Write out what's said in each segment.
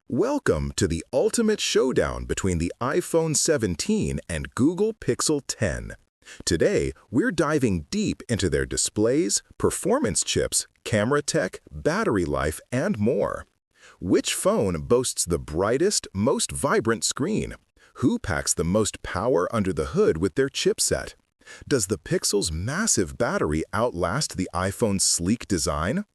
Welcome to the ultimate showdown between the iPhone 17 and Google Pixel 10. Today, we're diving deep into their displays, performance chips, camera tech, battery life, and more. Which phone boasts the brightest, most vibrant screen? Who packs the most power under the hood with their chipset? Does the Pixel's massive battery outlast the iPhone's sleek design?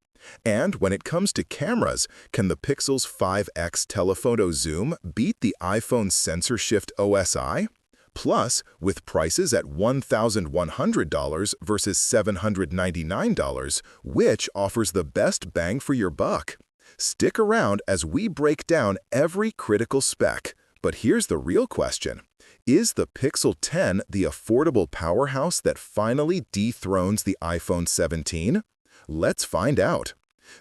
And when it comes to cameras, can the Pixel's 5x telephoto zoom beat the iPhone's sensor shift OSI? Plus, with prices at $1,100 versus $799, which offers the best bang for your buck? Stick around as we break down every critical spec. But here's the real question. Is the Pixel 10 the affordable powerhouse that finally dethrones the iPhone 17? Let's find out.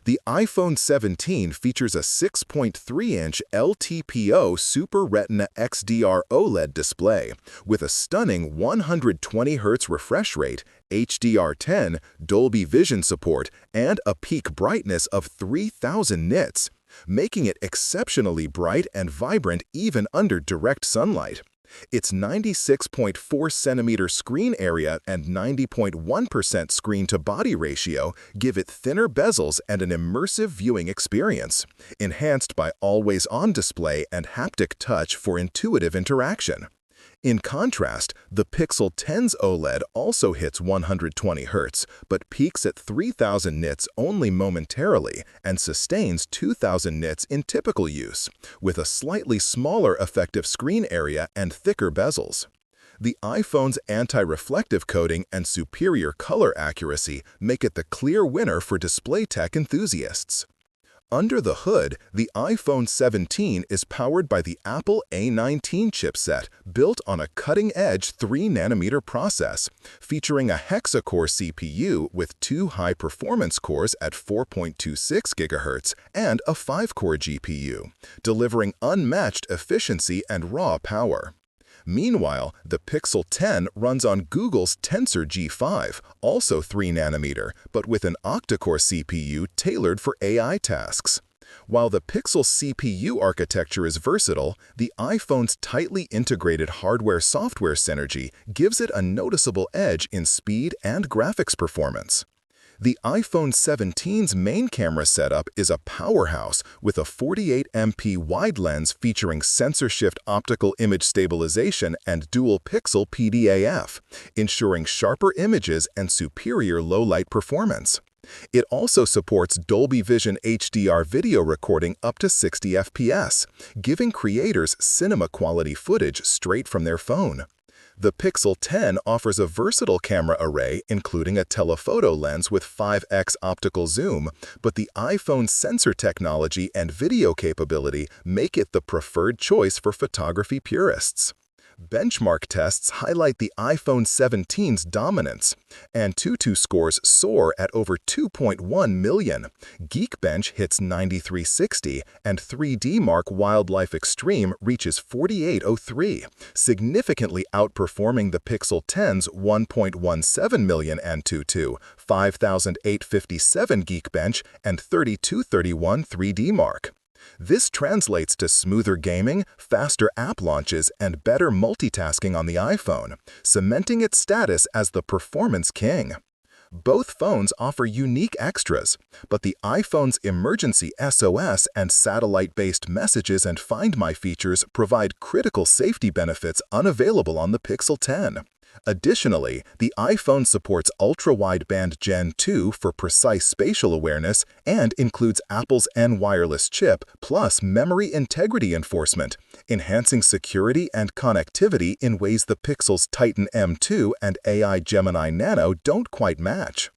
The iPhone 17 features a 6.3-inch LTPO Super Retina XDR OLED display with a stunning 120 Hz refresh rate, HDR10, Dolby Vision support, and a peak brightness of 3000 nits, making it exceptionally bright and vibrant even under direct sunlight. Its 96.4cm screen area and 90.1% screen-to-body ratio give it thinner bezels and an immersive viewing experience, enhanced by always-on display and haptic touch for intuitive interaction. In contrast, the Pixel 10's OLED also hits 120 Hz, but peaks at 3000 nits only momentarily and sustains 2000 nits in typical use, with a slightly smaller effective screen area and thicker bezels. The iPhone's anti-reflective coating and superior color accuracy make it the clear winner for display tech enthusiasts. Under the hood, the iPhone 17 is powered by the Apple A19 chipset built on a cutting-edge 3nm process, featuring a hexa-core CPU with two high-performance cores at 4.26 GHz and a 5-core GPU, delivering unmatched efficiency and raw power. Meanwhile, the Pixel 10 runs on Google's Tensor G5, also 3nm, but with an octa-core CPU tailored for AI tasks. While the Pixel's CPU architecture is versatile, the iPhone's tightly integrated hardware-software synergy gives it a noticeable edge in speed and graphics performance. The iPhone 17's main camera setup is a powerhouse with a 48MP wide lens featuring sensor shift optical image stabilization and dual-pixel PDAF, ensuring sharper images and superior low-light performance. It also supports Dolby Vision HDR video recording up to 60 FPS, giving creators cinema-quality footage straight from their phone. The Pixel 10 offers a versatile camera array including a telephoto lens with 5x optical zoom, but the iPhone's sensor technology and video capability make it the preferred choice for photography purists. Benchmark tests highlight the iPhone 17's dominance. Antutu scores soar at over 2.1 million, Geekbench hits 9360, and 3D Wildlife Extreme reaches 4803, significantly outperforming the Pixel 10's 1.17 million Antutu, 5857 Geekbench, and 3231 3D. This translates to smoother gaming, faster app launches, and better multitasking on the iPhone, cementing its status as the performance king. Both phones offer unique extras, but the iPhone's emergency SOS and satellite-based messages and Find My features provide critical safety benefits unavailable on the Pixel 10. Additionally, the iPhone supports ultra-wideband Gen 2 for precise spatial awareness and includes Apple's N-Wireless chip plus memory integrity enforcement, enhancing security and connectivity in ways the Pixel's Titan M2 and AI Gemini Nano don't quite match.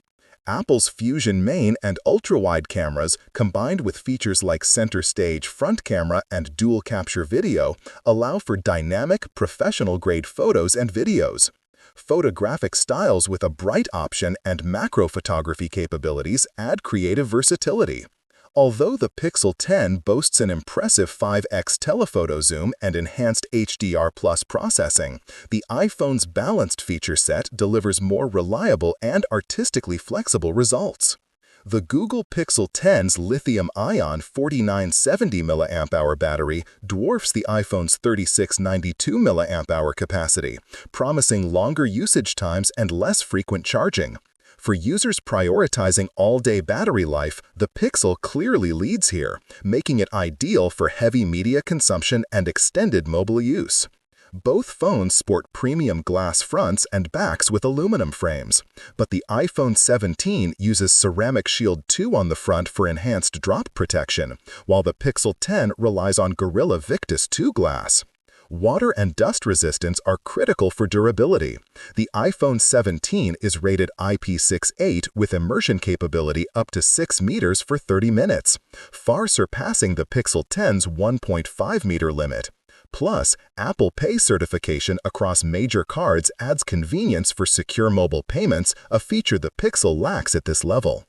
Apple's Fusion Main and ultra-wide cameras, combined with features like center stage front camera and dual capture video, allow for dynamic, professional-grade photos and videos. Photographic styles with a bright option and macro photography capabilities add creative versatility. Although the Pixel 10 boasts an impressive 5x telephoto zoom and enhanced HDR+ processing, the iPhone's balanced feature set delivers more reliable and artistically flexible results. The Google Pixel 10's lithium-ion 4970 mAh battery dwarfs the iPhone's 3692 mAh capacity, promising longer usage times and less frequent charging. For users prioritizing all-day battery life, the Pixel clearly leads here, making it ideal for heavy media consumption and extended mobile use. Both phones sport premium glass fronts and backs with aluminum frames, but the iPhone 17 uses Ceramic Shield 2 on the front for enhanced drop protection, while the Pixel 10 relies on Gorilla Victus 2 glass. Water and dust resistance are critical for durability. The iPhone 17 is rated IP68 with immersion capability up to 6 meters for 30 minutes, far surpassing the Pixel 10's 1.5 meter limit. Plus, Apple Pay certification across major cards adds convenience for secure mobile payments, a feature the Pixel lacks at this level.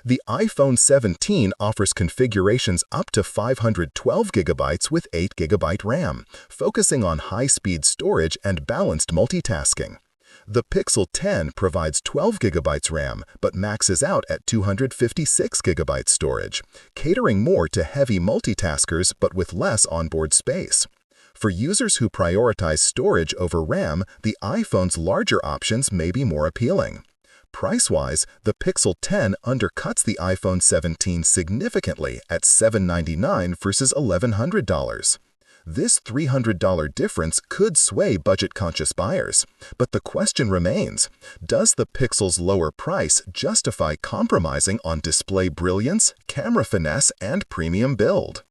The iPhone 17 offers configurations up to 512 GB with 8 GB RAM, focusing on high-speed storage and balanced multitasking. The Pixel 10 provides 12 GB RAM but maxes out at 256 GB storage, catering more to heavy multitaskers but with less onboard space. For users who prioritize storage over RAM, the iPhone's larger options may be more appealing. Price-wise, the Pixel 10 undercuts the iPhone 17 significantly at $799 versus $1,100. This $300 difference could sway budget-conscious buyers, but the question remains, does the Pixel's lower price justify compromising on display brilliance, camera finesse, and premium build?